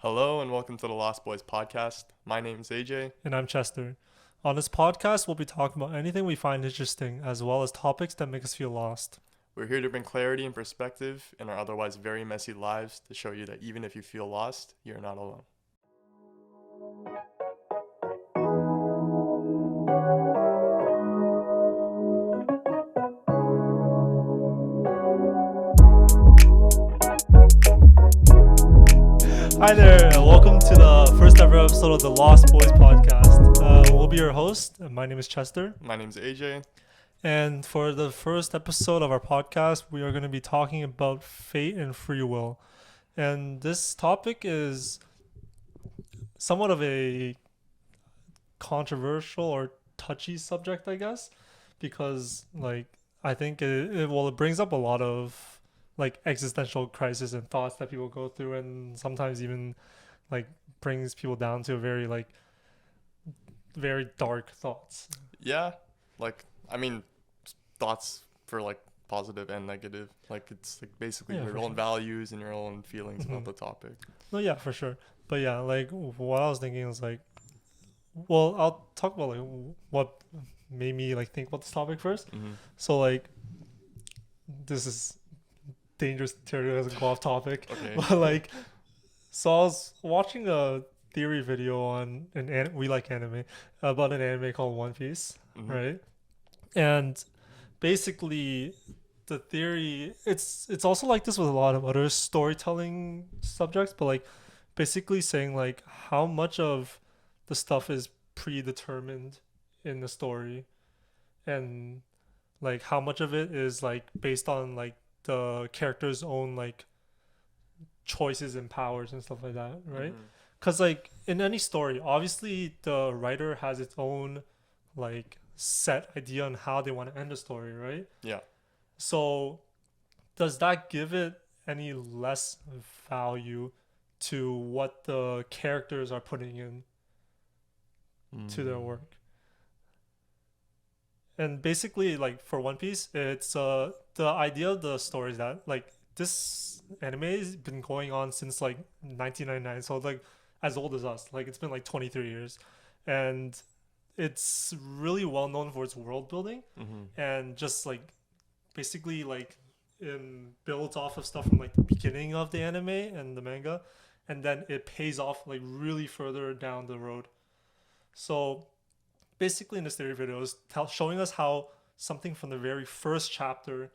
Hello and welcome to the Lost Boys podcast. My name's AJ. And I'm Chester. On this podcast, we'll be talking about anything we find interesting, as well as topics that make us feel lost. We're here to bring clarity and perspective in our otherwise very messy lives to show you that even if you feel lost, you're not alone. Hi there, and welcome to the first ever episode of the Lost Boys podcast. We'll be your host. My name is Chester. My name's AJ. And for the first episode of our podcast, we are going to be talking about fate and free will. And this topic is somewhat of a controversial or touchy subject, I guess, because I think it brings up a lot of existential crisis and thoughts that people go through, and sometimes even brings people down to a very dark thoughts. Yeah, thoughts for positive and negative. It's basically your own values and your own feelings about the topic. No, yeah, for sure. But yeah, what I was thinking is well, I'll talk about what made me think about this topic first. So this is dangerous territory as a go off topic. Okay. But so I was watching a theory video on we like anime, about an anime called One Piece, right? And basically the theory, it's also like this with a lot of other storytelling subjects, but basically saying how much of the stuff is predetermined in the story, and how much of it is based on the character's own choices and powers and stuff like that, right? Because in any story, obviously the writer has its own set idea on how they want to end the story, right? Yeah. So does that give it any less value to what the characters are putting in to their work? And basically, for One Piece, it's the idea of the story is that this anime has been going on since 1999, so as old as us. It's been 23 years, and it's really well known for its world building, and just basically it builds off of stuff from the beginning of the anime and the manga, and then it pays off really further down the road. So basically in this theory video is showing us how something from the very first chapter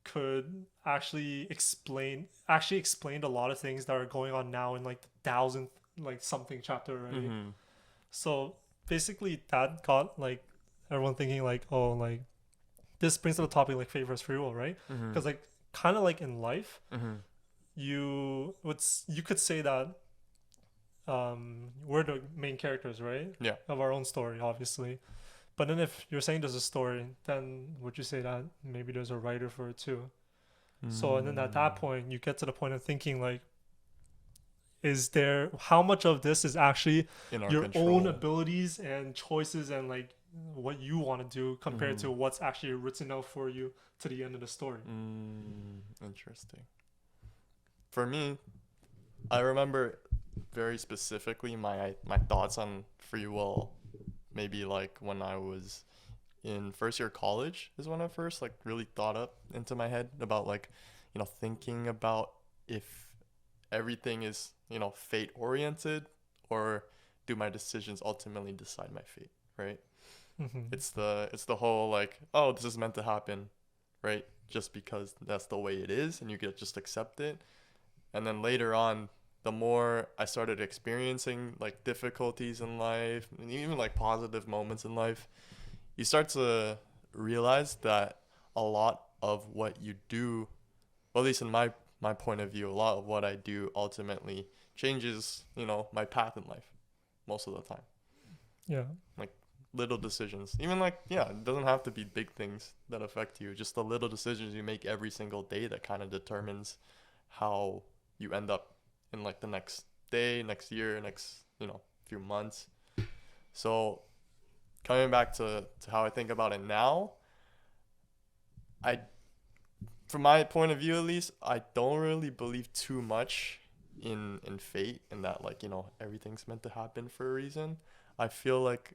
could actually explained a lot of things that are going on now in the thousandth something chapter already. So basically that got everyone thinking this brings up the topic fate versus free will, right? Because kind of in life, you could say that we're the main characters, right? Yeah. Of our own story, obviously. But then if you're saying there's a story, then would you say that maybe there's a writer for it too? So, and then at that point, you get to the point of thinking is there, how much of this is actually your control, own abilities and choices and what you want to do compared to what's actually written out for you to the end of the story? Interesting. For me, I remember very specifically my thoughts on free will, maybe when I was in first year college is when I first really thought up into my head about thinking about if everything is fate oriented, or do my decisions ultimately decide my fate, right? It's the whole oh, this is meant to happen, right? Just because that's the way it is, and you get just accept it. And then later on, the more I started experiencing difficulties in life, and even positive moments in life, you start to realize that a lot of what you do, well, at least in my point of view, a lot of what I do ultimately changes, my path in life most of the time. Yeah. Little decisions, even it doesn't have to be big things that affect you, just the little decisions you make every single day that kind of determines how you end up in the next day, next year, next few months. So coming back to how I think about it now, from my point of view at least, I don't really believe too much in fate, and that like, everything's meant to happen for a reason. I feel like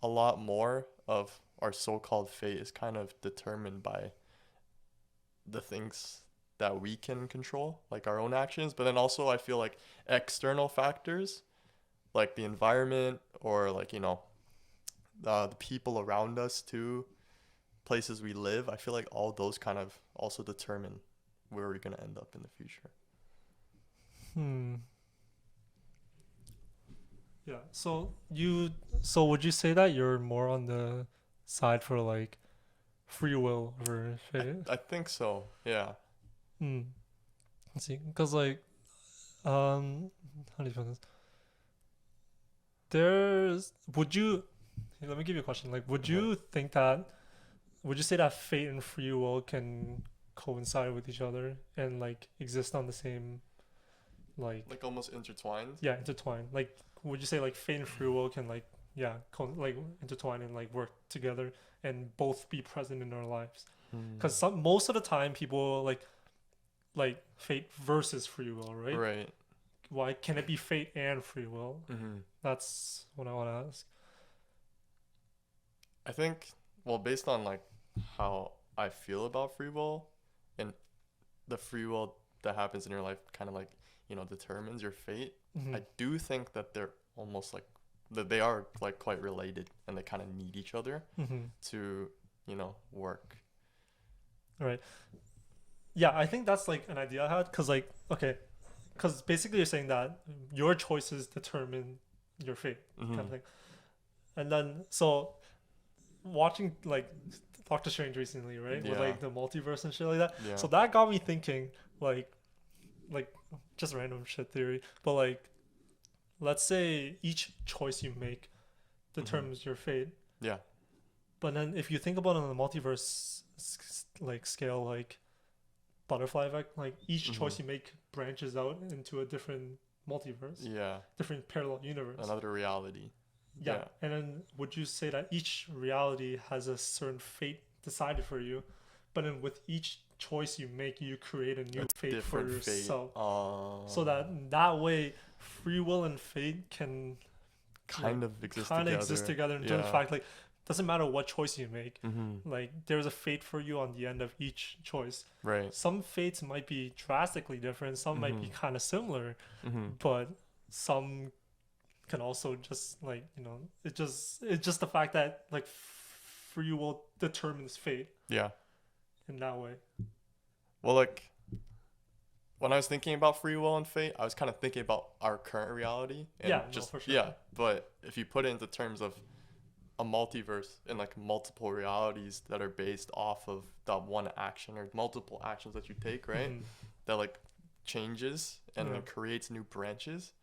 a lot more of our so-called fate is kind of determined by the things that we can control, like our own actions, but then also I feel like external factors, like the environment, or like, the people around us too, places we live. I feel like all those kind of also determine where we're going to end up in the future. Hmm. Yeah. So would you say that you're more on the side for like free will over fate? I think so. Yeah. Hmm. Let's see, because like, how do you put this? There's, would you? Let me give you a question. Like, would Okay. you think that? Would you say that fate and free will can coincide with each other and like exist on the same, like, Like almost intertwined. yeah, intertwine? Like, would you say like fate and free will can like, yeah, like intertwine and like work together and both be present in our lives? Hmm. Because some most of the time people like fate versus free will, right? Right. Why can it be fate and free will? Hmm. That's what I want to ask. I think, well, based on like how I feel about free will, and the free will that happens in your life kind of like, determines your fate. Mm-hmm. I do think that they're almost like, that they are like quite related, and they kind of need each other Mm-hmm. to, work. All right. Yeah, I think that's like an idea I had. Cause like, okay, cause basically you're saying that your choices determine your fate, kind of Hmm. thing. And then so watching like Doctor Strange recently, right, with Yeah. like the multiverse and shit like that. Yeah. So that got me thinking, like just random shit theory, but like, let's say each choice you make Hmm. determines your fate. Yeah. But then if you think about it on the multiverse like scale, like butterfly effect, like each Hmm. choice you make branches out into a different multiverse, Yeah. different parallel universe. Another reality. Yeah. Yeah. And then would you say that each reality has a certain fate decided for you, but then with each choice you make, you create a new A fate for different fate. yourself. So that way, free will and fate can like Kind of exist kind of exist together. together in terms of Yeah. fact, like doesn't matter what choice you make, Hmm. like there's a fate for you on the end of each choice. Right. Some fates might be drastically different, some might be Hmm. kind of similar, Hmm. but some can also just like it's just the fact that like free will determines fate Yeah. in that way. Well, like when I was thinking about free will and fate, I was kind of thinking about our current reality, and Yeah, no, just, for sure. yeah. But if you put it into terms of a multiverse and like multiple realities that are based off of that one action or multiple actions that you take, right? Mhm. That like changes and Yeah. then creates new branches.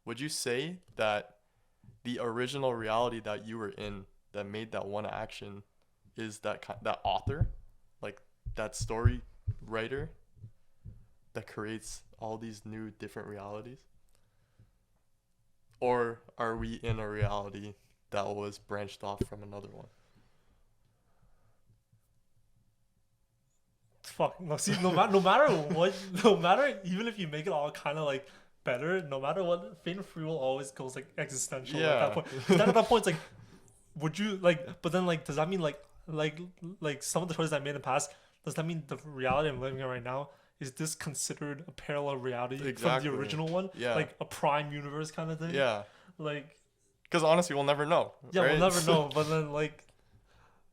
Would you say that the original reality that you were in that made that one action is that author, like that story writer that creates all these new different realities? Or are we in a reality that was branched off from another one? Fuck no. See, no matter what, no matter even if you make it all kind of like better, no matter what, fate and free will always goes like existential at that Yeah. point. 'Cause then at that point, it's like, would you like? But then like, does that mean like some of the choices I made in the past? Does that mean the reality I'm living in right now is this considered a parallel reality from the Exactly. original one, Yeah. like a prime universe kind of thing? Yeah. Like, Because honestly, we'll never know, yeah, we'll right? never know. But then like,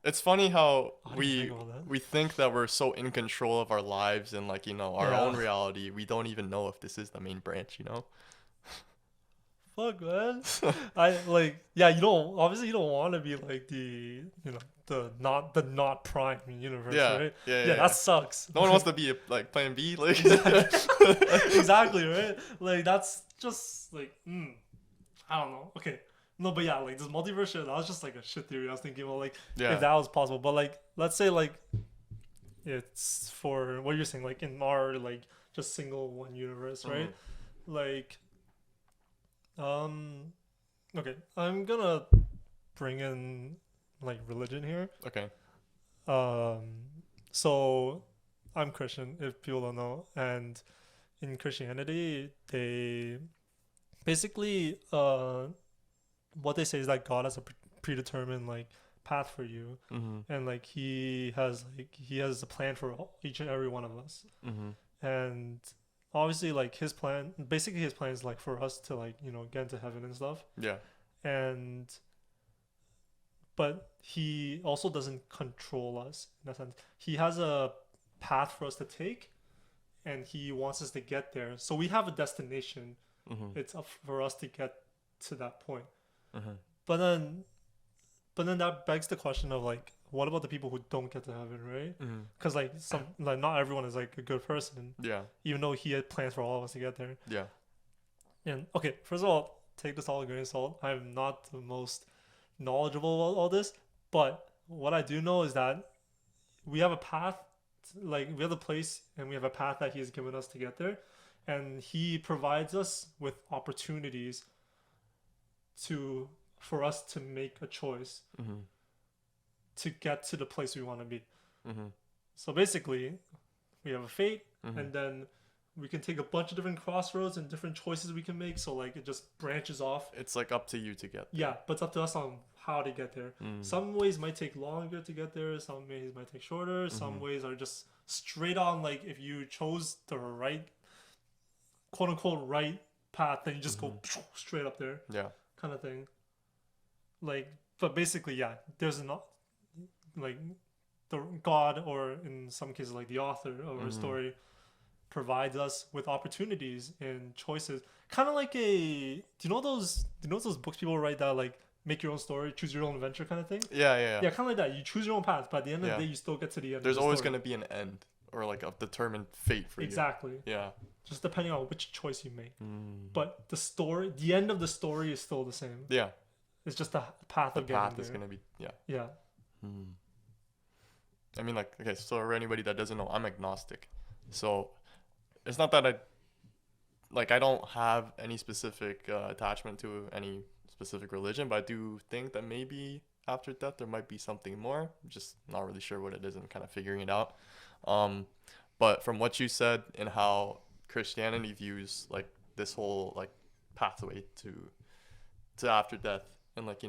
It's funny how how do you think about that? we think that we're so in control of our lives and like, our Yeah. own reality. We don't even know if this is the main branch. Fuck, man. I like, yeah, you don't obviously you don't want to be like the not prime universe, Yeah. right? Yeah. Yeah, Yeah. that sucks. No one wants to be like plan B. Like. Exactly, right? Like that's just like I don't know. Okay. No, but yeah, like this multiverse shit, that was just like a shit theory I was thinking about, like Yeah. if that was possible. But like let's say like it's for what you're saying, like in our like just single one universe, right? Like okay, I'm gonna bring in like religion here. Okay. So I'm Christian, if people don't know, and in Christianity, they basically what they say is that God has a predetermined like path for you, Mm-hmm. and like he has a plan for each and every one of us, Mm-hmm. and obviously like his plan, basically his plan is like for us to like get into heaven and stuff, Yeah. and but he also doesn't control us in that sense. He has a path for us to take, and he wants us to get there. So we have a destination. Mm-hmm. It's up for us to get to that point. Mm-hmm. But then, but then that begs the question of like, what about the people who don't get to heaven, right? Mm-hmm. Because like not everyone is like a good person, Yeah. even though he had plans for all of us to get there. Yeah. And okay, first of all, take this all with a grain of salt. I'm not the most knowledgeable about all this, but what I do know is that we have a path, like we have a place and we have a path that he has given us to get there, and he provides us with opportunities for us to make a choice Mm-hmm. to get to the place we want to be. Mm-hmm. So basically, we have a fate, Mm-hmm. and then we can take a bunch of different crossroads and different choices we can make. So like it just branches off. It's like up to you to get there. Yeah, but it's up to us on how to get there. Mm. Some ways might take longer to get there. Some ways might take shorter. Some Mhm. ways are just straight on. Like if you chose the right, quote unquote, right path, then you just go straight up there, Yeah. kind of thing. Like, but basically, yeah, there's not like the God, or in some cases like the author of a story, provides us with opportunities and choices. Kind of like do you know those books people write that like make your own story, choose your own adventure kind of thing? Yeah. Yeah. Yeah, kind of like that. You choose your own path, but at the end of Yeah. the day, you still get to the end. There's of the always story. gonna be an end or like a determined fate for Exactly. you. Yeah. Just depending on which choice you make. Mm. But the end of the story is still the same. Yeah. It's just the path The of getting path is there. gonna be Yeah. Hmm. I mean, like, okay, so for anybody that doesn't know, I'm agnostic. So it's not that I don't have any specific attachment to any specific religion, but I do think that maybe after death there might be something more. I'm just not really sure what it is and kind of figuring it out. But from what you said and how Christianity views like this whole like pathway to after death, and like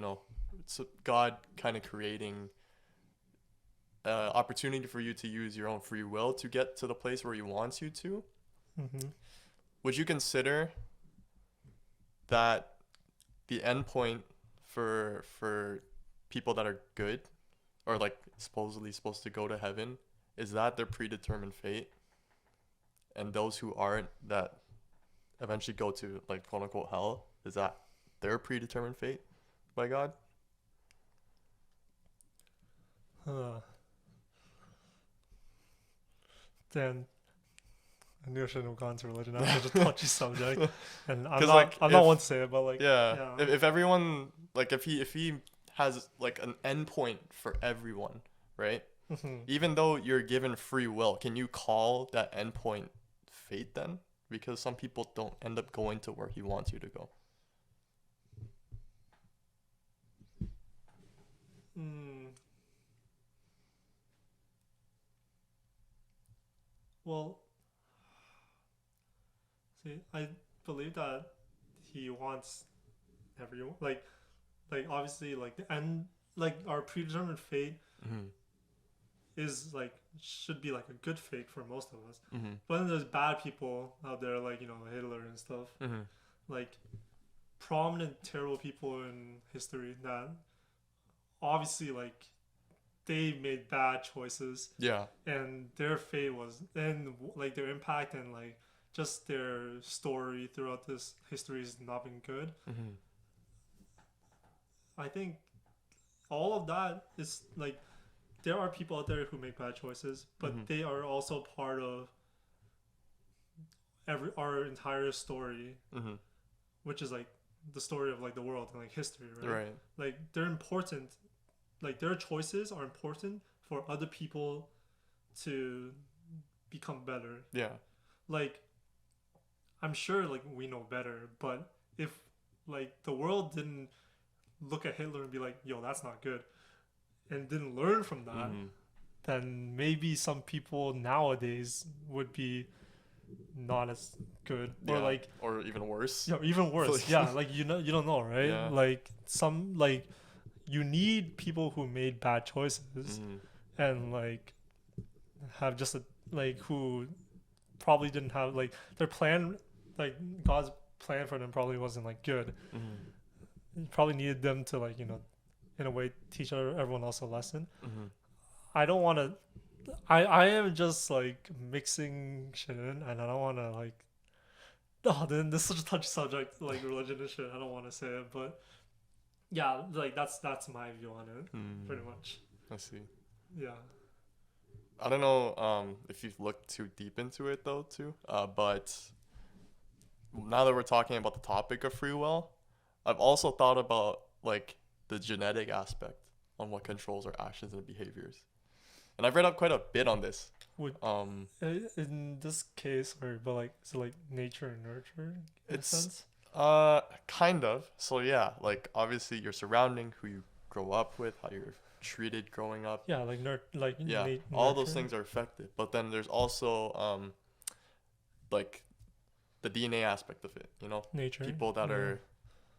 it's God kind of creating opportunity for you to use your own free will to get to the place where he wants you to. Mm-hmm. Would you consider that the end point for people that are good, or like supposedly supposed to go to heaven, is that their predetermined fate, and those who aren't, that eventually go to like quote unquote hell, is that their predetermined fate by God? Then I knew I shouldn't have gone to religion. That's such a touchy subject, and I'm 'Cause, not. like, I'm not if- one to say it, but like, Yeah. If everyone, like, if he has like an end point for everyone, right? Mhm. Even though you're given free will, can you call that end point fate then? Because some people don't end up going to where he wants you to go. Mm. Well, see, I believe that he wants everyone, like obviously, like the end, like our predetermined fate Mm-hmm. is like should be like a good fate for most of us. Mm-hmm. But then there's bad people out there, like Hitler and stuff, Mm-hmm. like prominent terrible people in history that obviously like they made bad choices, Yeah. and their fate was, and like their impact and like just their story throughout this history has not been good. Mm-hmm. I think all of that is like there are people out there who make bad choices, but Mhm. they are also part of our entire story, Mm-hmm. which is like the story of like the world and like history, right? Right. Like they're important, like their choices are important for other people to become better. Yeah. Like I'm sure like we know better, but if like the world didn't look at Hitler and be like, yo, that's not good, and didn't learn from that, Mm-hmm. then maybe some people nowadays would be not as good, or Yeah. like, Or even worse. yeah, even worse. Like- Yeah, like you don't know, right? Yeah. Like some like you need people who made bad choices Mhm. and like have just a like who probably didn't have like their plan, like God's plan for them probably wasn't like good. Mhm. You probably needed them to like in a way teach everyone else a lesson. Mhm. I don't want to. I am just like mixing shit in, and I don't want to like. Oh, then this is such a touchy subject, like religion and shit. I don't want to say it, but yeah, like that's my view on it, pretty much. I see. Yeah. I don't know if you've looked too deep into it though too. But now that we're talking about the topic of free will, I've also thought about like the genetic aspect on what controls our actions and behaviors. And I've read up quite a bit on this. Would in this case, or but like so like nature and nurture in a It's sense. Kind of. So yeah, like obviously your surrounding, who you grow up with, how you're treated growing up. Yeah, like Yeah, all those things are affected. But then there's also like the DNA aspect of it, you know? nature. People that Yeah.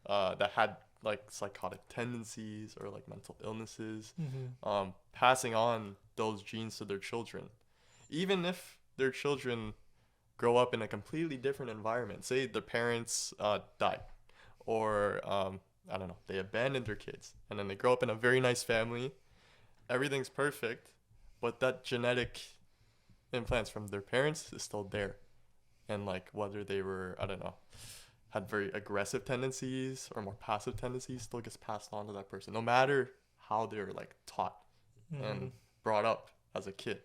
are that had like psychotic tendencies or like mental illnesses, Mm-hmm. passing on those genes to their children. Even if their children grow up in a completely different environment, say their parents died, or I don't know, they abandoned their kids, and then they grow up in a very nice family, everything's perfect, but that genetic implants from their parents is still there. And like whether they were, I don't know, had very aggressive tendencies or more passive tendencies still gets passed on to that person, no matter how they're like taught Mm-hmm. and brought up as a kid.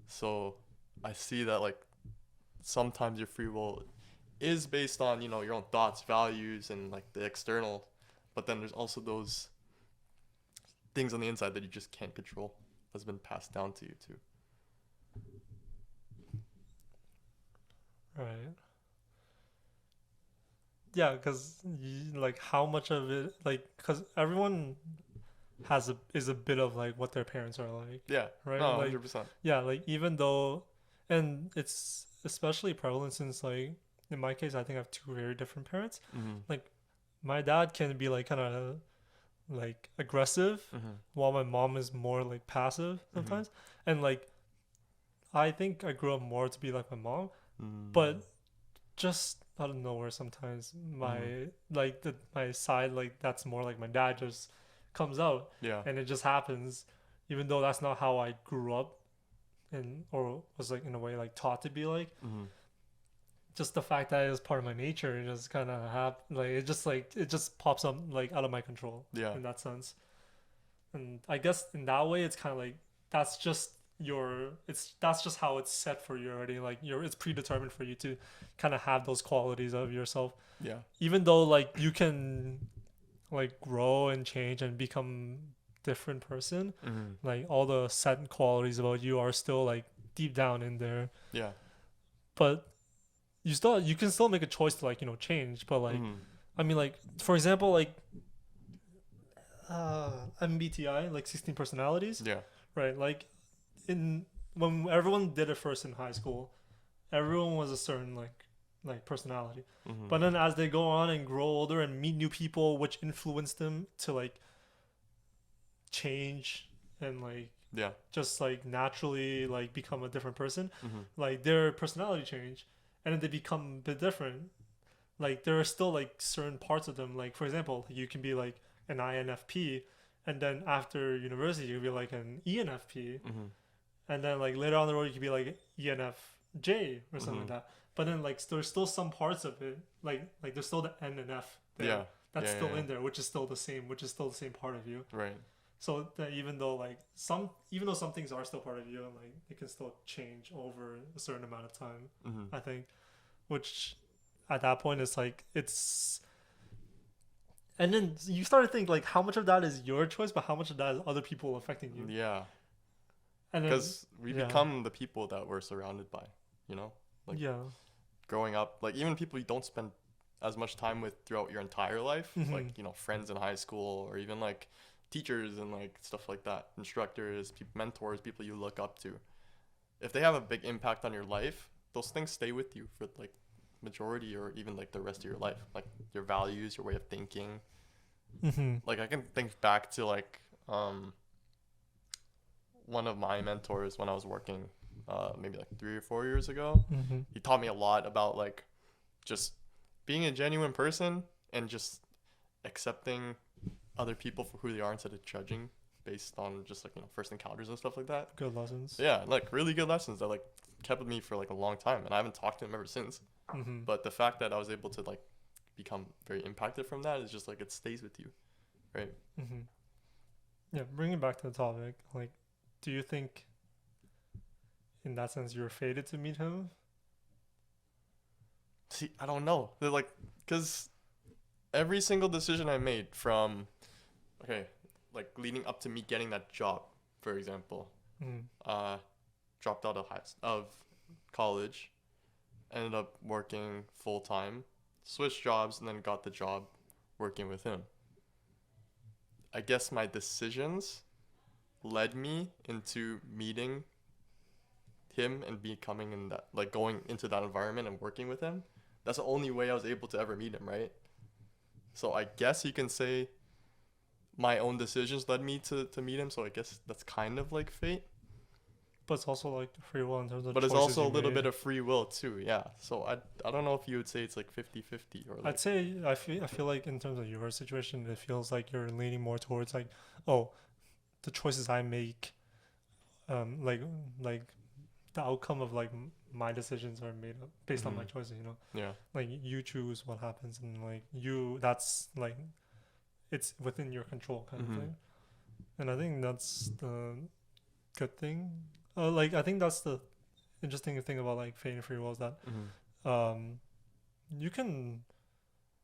So I see that like sometimes your free will is based on, you know, your own thoughts, values, and like the external, but then there's also those things on the inside that you just can't control that's been passed down to you too. Right. Yeah, because like how much of it, like, because everyone is a bit of like what their parents are like, Yeah. right? No, Like, 100%. yeah, like even though, and it's especially prevalent since like in my case, I think I have two very different parents. Mm-hmm. Like my dad can be like kind of like aggressive, Mm-hmm. while my mom is more like passive sometimes. And like I think I grew up more to be like my mom, Mm-hmm. but just out of nowhere sometimes my side like that's more like my dad just comes out, Yeah. and it just happens, even though that's not how I grew up and or was like in a way like taught to be like. Mm-hmm. Just the fact that it was part of my nature, it just kind of like it just pops up like out of my control Yeah. in that sense. And I guess in that way it's kind of like that's just that's just how it's set for you already, like it's predetermined for you to kind of have those qualities of yourself, Yeah. even though like you can like grow and change and become different person. Mm-hmm. Like all the set qualities about you are still like deep down in there, Yeah. but you can still make a choice to like change. But like Mm-hmm. I mean, like for example, like MBTI, like 16 personalities, Yeah. right? Like in when everyone did it first in high school, everyone was a certain like personality. Mm-hmm. But then as they go on and grow older and meet new people, which influence them to like change and like Yeah. just like naturally like become a different person, Mm-hmm. like their personality change, and then they become a bit different. Like there are still like certain parts of them, like for example, you can be like an INFP, and then after university you can be like an ENFP, Mm-hmm. and then like later on the road you could be like ENFJ or something like Mhm. that. But then like there's still some parts of it, like there's still the N and F there, Yeah. that's Yeah, still yeah, in there, which is still the same part of you. Right. So that even though some things are still part of you, like it can still change over a certain amount of time, Mm-hmm. I think. Which at that point it's like it's, and then you start to think like how much of that is your choice, but how much of that is other people affecting you. Yeah. And then Because we yeah. become the people that we're surrounded by, you know? Like yeah. growing up, like even people you don't spend as much time with throughout your entire life, Mhm. like, you know, friends in high school or even like teachers and like stuff like that, instructors, mentors, people you look up to. If they have a big impact on your life, those things stay with you for like majority or even like the rest of your life, like your values, your way of thinking. Like I can think back to like one of my mentors when I was working maybe like 3 or 4 years ago. He taught me a lot about like just being a genuine person and just accepting other people for who they are instead of judging based on just like, you know, first encounters and stuff like that. Good lessons. Yeah, like really good lessons that like kept with me for like a long time, and I haven't talked to him ever since. But the fact that I was able to like become very impacted from that is just like it stays with you, right? Yeah, bringing it back to the topic, like, do you think in that sense you were fated to meet him? See, I don't know. They're like, because every single decision I made from, okay, like leading up to me getting that job, for example, dropped out of college, ended up working full time, switched jobs, and then got the job working with him. I guess my decisions led me into meeting him and becoming in that, like going into that environment and working with him. That's the only way I was able to ever meet him, right? So I guess you can say my own decisions led me to meet him. So I guess that's kind of like fate. But it's also like free will in terms of But it's choices also a you little made. bit of free will too, yeah. So I don't know if you would say it's like 50-50 or like... I'd say I feel like in terms of your situation, it feels like you're leaning more towards like, oh, the choices I make, like the outcome of like my decisions are made up based on my choices, you know. Yeah. Like you choose what happens, and like that's like it's within your control kind of thing. And I think that's the good thing. Like I think that's the interesting thing about like fate and free will is that you can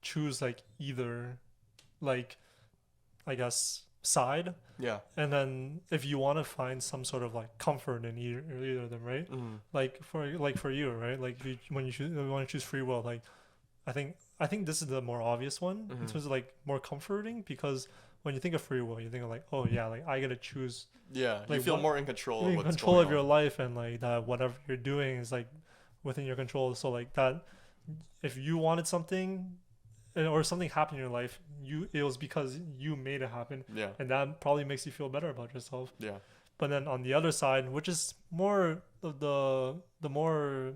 choose like either, like, I guess, side. Yeah. And then if you want to find some sort of like comfort in either of them, right? Like for you, right? Like when you want to choose free will, like I think this is the more obvious one in terms of like more comforting, because when you think of free will, you think of like, oh yeah, like I gotta choose. Yeah, like, you feel more in control You're of in what's control going of your on. life, and like that whatever you're doing is like within your control. So like that, if you wanted something or something happened in your life, it was because you made it happen. Yeah. And that probably makes you feel better about yourself. Yeah. But then on the other side, which is more of the more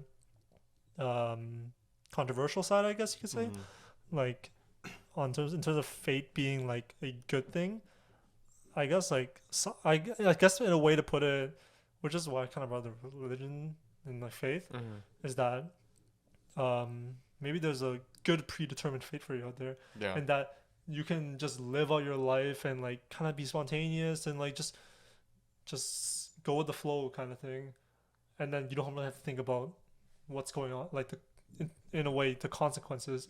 controversial side, I guess you could say, like in terms of fate being like a good thing, I guess like I guess in a way to put it, which is why I kind of brought the religion and like faith, is that maybe there's a good predetermined fate for you out there, and that you can just live out your life and like kind of be spontaneous and like just go with the flow kind of thing, and then you don't really have to think about what's going on, like in a way the consequences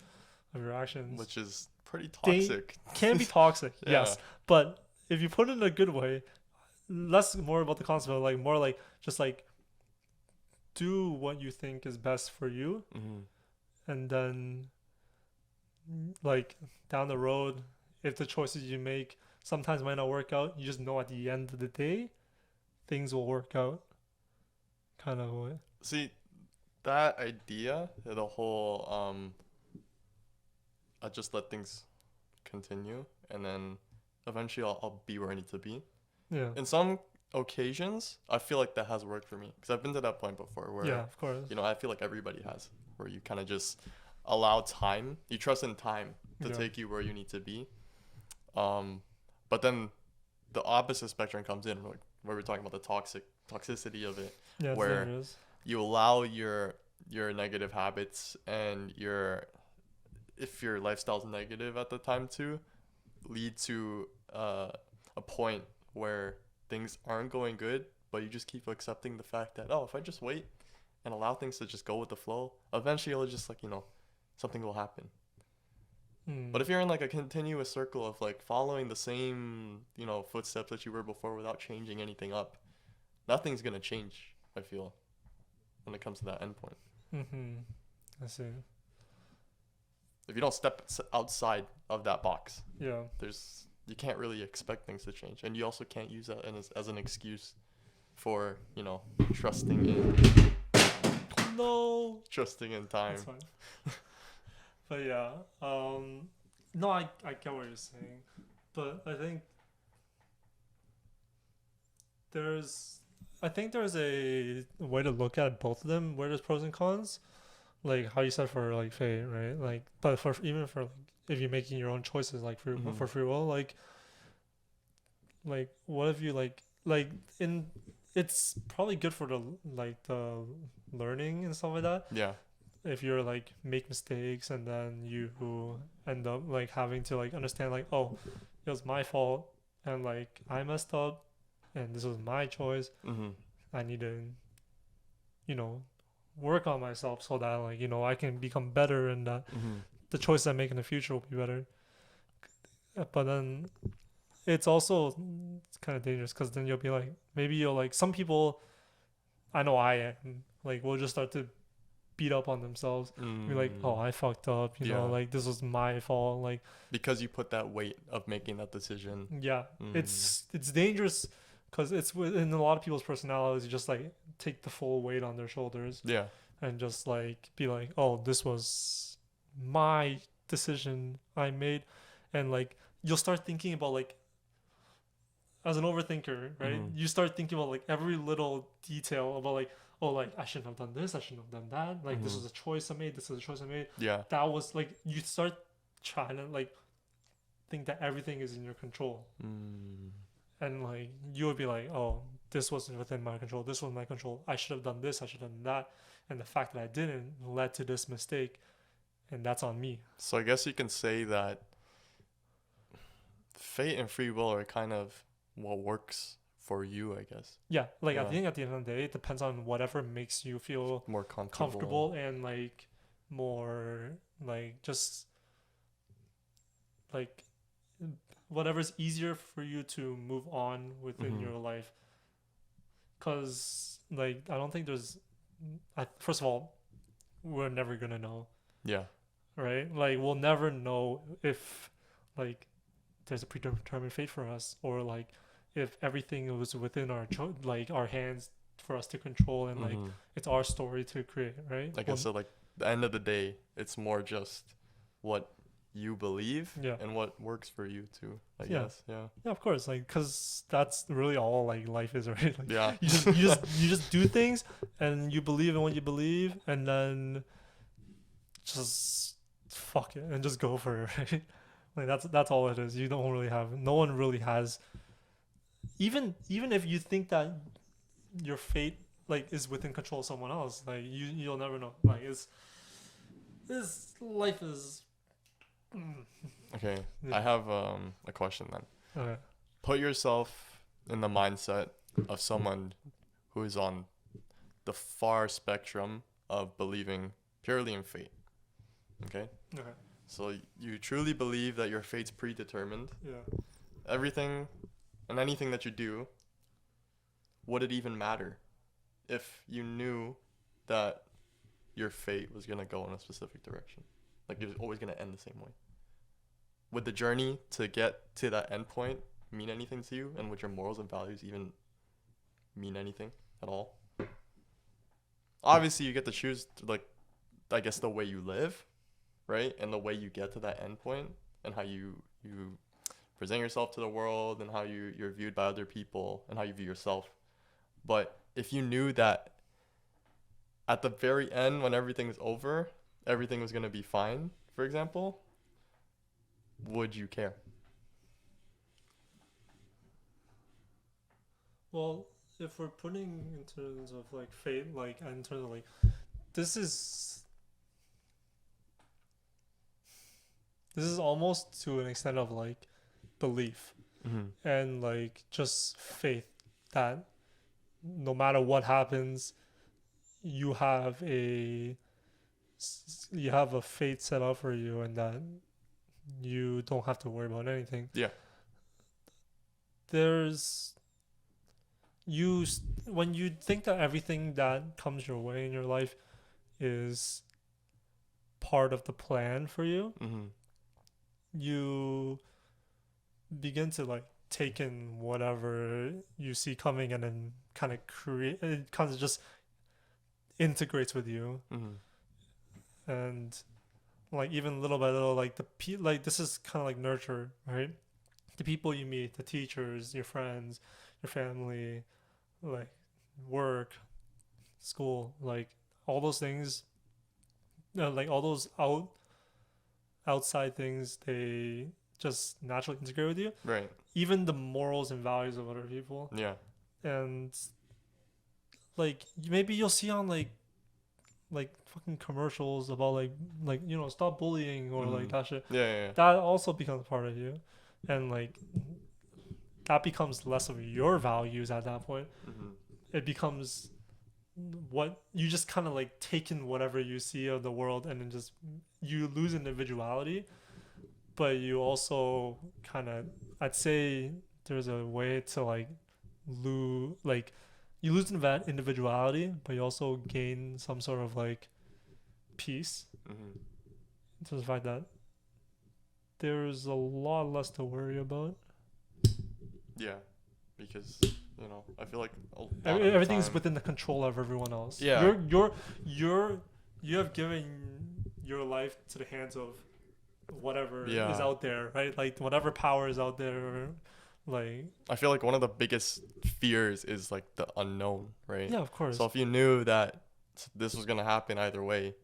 of your actions, which is pretty toxic. Can be toxic, yes, but if you put it in a good way, less more about the concept, like more like just like do what you think is best for you, and then like down the road, if the choices you make sometimes might not work out, you just know at the end of the day things will work out, kind of way. See, that idea, the whole I just let things continue and then eventually I'll be where I need to be. Yeah. In some occasions, I feel like that has worked for me because I've been to that point before where, yeah, of course, you know, I feel like everybody has, where you kind of just allow time, you trust in time to take you where you need to be. But then the opposite spectrum comes in, like where we're talking about the toxicity of it, where you allow your negative habits and if your lifestyle's negative at the time too, lead to a point where things aren't going good, but you just keep accepting the fact that, oh, if I just wait and allow things to just go with the flow, eventually it'll just like, you know, something will happen. But if you're in like a continuous circle of like following the same, you know, footsteps that you were before without changing anything up, nothing's gonna change, I feel, when it comes to that end point. I see. If you don't step outside of that box, you can't really expect things to change, and you also can't use that as an excuse for, you know, trusting in No. Trusting in time. That's fine. But yeah, no, I get what you're saying, but there's I think there's a way to look at both of them where there's pros and cons, like how you said for like fate, right? Like, but for even for like, if you're making your own choices, like for free will, like what if you like in it's probably good for the learning and stuff like that. Yeah. If you're like make mistakes and then you end up like having to like understand like, oh, it was my fault and like I messed up and this was my choice. Mm-hmm. I need to, you know, work on myself so that like, you know, I can become better and that the choices I make in the future will be better. But then it's also kind of dangerous because then you'll be like, maybe you'll like, some people, I know I am, like, will just start to beat up on themselves. Be like, oh, I fucked up, you know, like this was my fault, like because you put that weight of making that decision. Yeah, it's dangerous because it's within a lot of people's personalities. You just like take the full weight on their shoulders. Yeah. And just like be like, oh, this was my decision I made, and like you'll start thinking about like, as an overthinker, right? You start thinking about like every little detail about like, oh, like I shouldn't have done this, I shouldn't have done that. Like this was a choice I made. This is a choice I made. Yeah. That was like you start trying to like think that everything is in your control, and like you would be like, oh, this wasn't within my control. This was my control. I should have done this. I should have done that. And the fact that I didn't led to this mistake, and that's on me. So I guess you can say that fate and free will are kind of what works for you, I guess. Yeah, like I think at the end of the day, it depends on whatever makes you feel more comfortable and like more like just like whatever's easier for you to move on within your life. Because like I don't think there's first of all, we're never gonna know. Yeah. Right? Like we'll never know if like there's a predetermined fate for us, or like if everything was within our like our hands for us to control, and like it's our story to create, right? Like I said, like the end of the day, it's more just what you believe and what works for you too, I guess. Yeah, of course, like because that's really all like life is, right? Like, yeah. you just do things and you believe in what you believe, and then just fuck it and just go for it, right? Like that's all it is. You don't really have, no one really has, even if you think that your fate like is within control of someone else, like you'll never know. Like this life is Okay, I have a question then. okay. Put yourself in the mindset of someone who is on the far spectrum of believing purely in fate. Okay? Okay. So you truly believe that your fate's predetermined. Yeah. Everything and anything that you do, would it even matter if you knew that your fate was going to go in a specific direction? Like it was always going to end the same way. Would the journey to get to that end point mean anything to you? And would your morals and values even mean anything at all? Obviously, you get to choose, like, I guess, the way you live, right? And the way you get to that end point, and how you present yourself to the world, and how you're viewed by other people, and how you view yourself. But if you knew that at the very end, when everything's over, everything was going to be fine, for example, would you care? Well, if we're putting in terms of like fate, like in terms of like, this is almost to an extent of like belief and like just faith that no matter what happens, you have a fate set up for you, and that you don't have to worry about anything. Yeah. When you think that everything that comes your way in your life is part of the plan for you, you begin to like take in whatever you see coming, and then kind of create, it kind of just integrates with you, and like even little by little, like like this is kind of like nurture, right? The people you meet, the teachers, your friends, your family, like work, school, like all those things, like all those outside things, they just naturally integrate with you. Right. Even the morals and values of other people, Yeah. and like maybe you'll see on like fucking commercials about like you know, stop bullying or like that shit. Yeah, yeah, yeah. That also becomes part of you, and like that becomes less of your values at that point. It becomes what you just kind of like take in whatever you see of the world, and then just you lose individuality, but you also kind of, I'd say there's a way to like lose, like you lose individuality, but you also gain some sort of like peace, to the fact that there's a lot less to worry about. Yeah, because I feel like Everything's within the control of everyone else. Yeah. You have given your life to the hands of whatever Yeah. is out there, right? Like whatever power is out there, like I feel like one of the biggest fears is like the unknown, right? yeah, of course. So if you knew that this was gonna happen either way,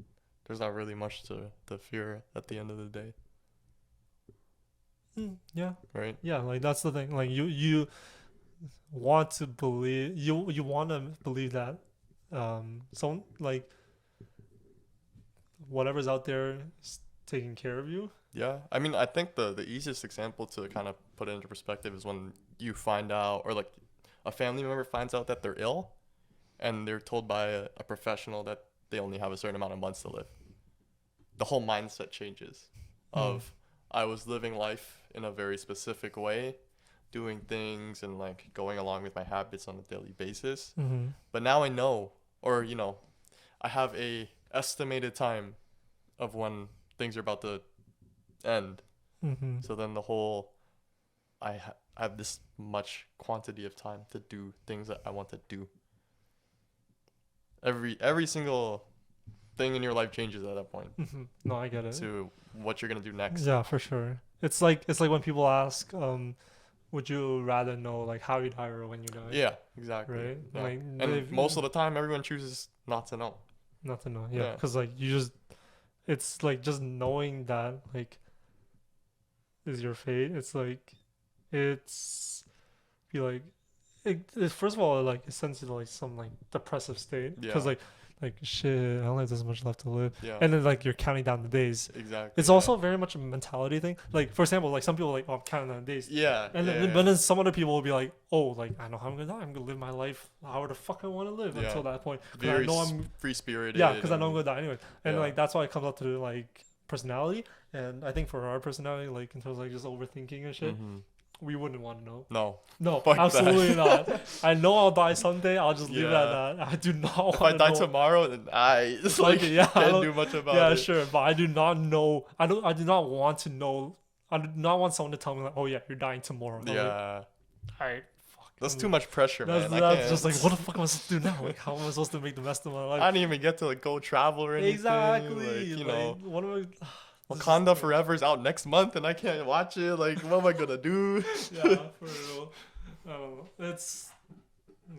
there's not really much to fear at the end of the day, Yeah, right? yeah, like that's the thing. Like you want to believe, you want to believe that some like whatever's out there is taking care of you. Yeah, I mean, I think the easiest example to kind of put it into perspective is when you find out, or like a family member finds out that they're ill, and they're told by a professional that they only have a certain amount of months to live. The whole mindset changes of I was living life in a very specific way, doing things and like going along with my habits on a daily basis. But now I know, or I have a estimated time of when things are about to end. So then the whole I have this much quantity of time to do things that I want to do. Every single thing in your life changes at that point. No, I get it. To what you're gonna do next. Yeah, for sure. It's like when people ask, would you rather know like how you die or when you die? Yeah, exactly. Right. Yeah. Like, and most of the time, everyone chooses not to know. not to know. Yeah, Yeah. because like you just, it's like just knowing that like is your fate. It's like it's be like it first of all, like it sends you to like some like depressive state, because Yeah. like shit, I only have this much left to live. Yeah. And then like you're counting down the days. Exactly. It's also very much a mentality thing. Like for example, like some people like, oh, I'm counting down the days. Yeah. And then, but then some other people will be like, oh, like I know how I'm gonna die. I'm gonna live my life however the fuck I want to live until that point. 'Cause very I know I'm free spirited. yeah, because I know I'm gonna die anyway. And Yeah. like that's why it comes up to like personality. And I think for our personality, like in terms of like just overthinking and shit, we wouldn't want to know. No. No, Fuck absolutely that. not. I know I'll die someday. I'll just leave it at Yeah. that. I do not want If to I die know. tomorrow, then I just like yeah, I can't don't- do much about yeah, it. sure, but I do not know. I do not want to know. I do not want someone to tell me like, oh yeah, you're dying tomorrow. I'm like, Yeah. alright, fuck. That's too much pressure, That's, man. I that's can't. just like, what the fuck am I supposed to do now? Like, how am I supposed to make the best of my life? I didn't even get to like go travel or anything. Exactly. Like, Like, what am I? Wakanda Forever is out next month and I can't watch it. Like, what am I gonna do? Yeah, for real. I don't know. It's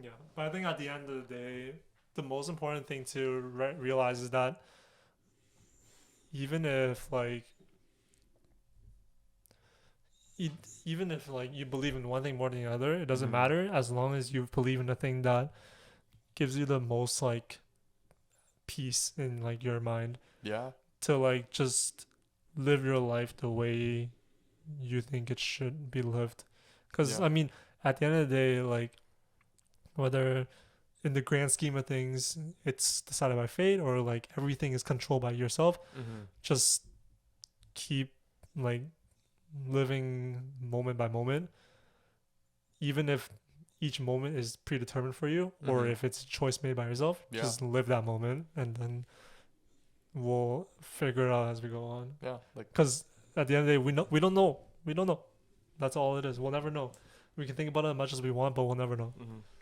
yeah, but I think at the end of the day, the most important thing to realize is that even if like even if like you believe in one thing more than the other, it doesn't matter as long as you believe in the thing that gives you the most like peace in like your mind, Yeah. to like just live your life the way you think it should be lived. Because Yeah. I mean, at the end of the day, like whether in the grand scheme of things it's decided by fate or like everything is controlled by yourself, just keep like living moment by moment, even if each moment is predetermined for you or if it's a choice made by yourself. Yeah. Just live that moment, and then we'll figure it out as we go on. Yeah. Like, Because at the end of the day, we don't know. That's all it is. We'll never know. we can think about it as much as we want, but we'll never know.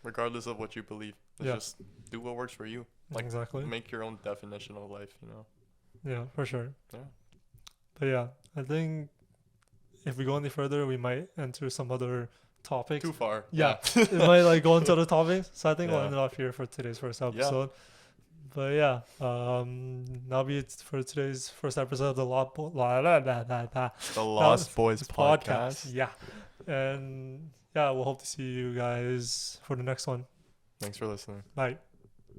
Regardless of what you believe, Yeah. just do what works for you. Like, Exactly. make your own definition of life, you know? Yeah, for sure. Yeah. But yeah, I think if we go any further, we might enter some other topics. Too far. Yeah. It might like go into other topics. So I think we'll Yeah. end it off here for today's first episode. But yeah, that'll be it for today's first episode of the The Lost Boys podcast. Yeah. And yeah, we'll hope to see you guys for the next one. Thanks for listening. Bye.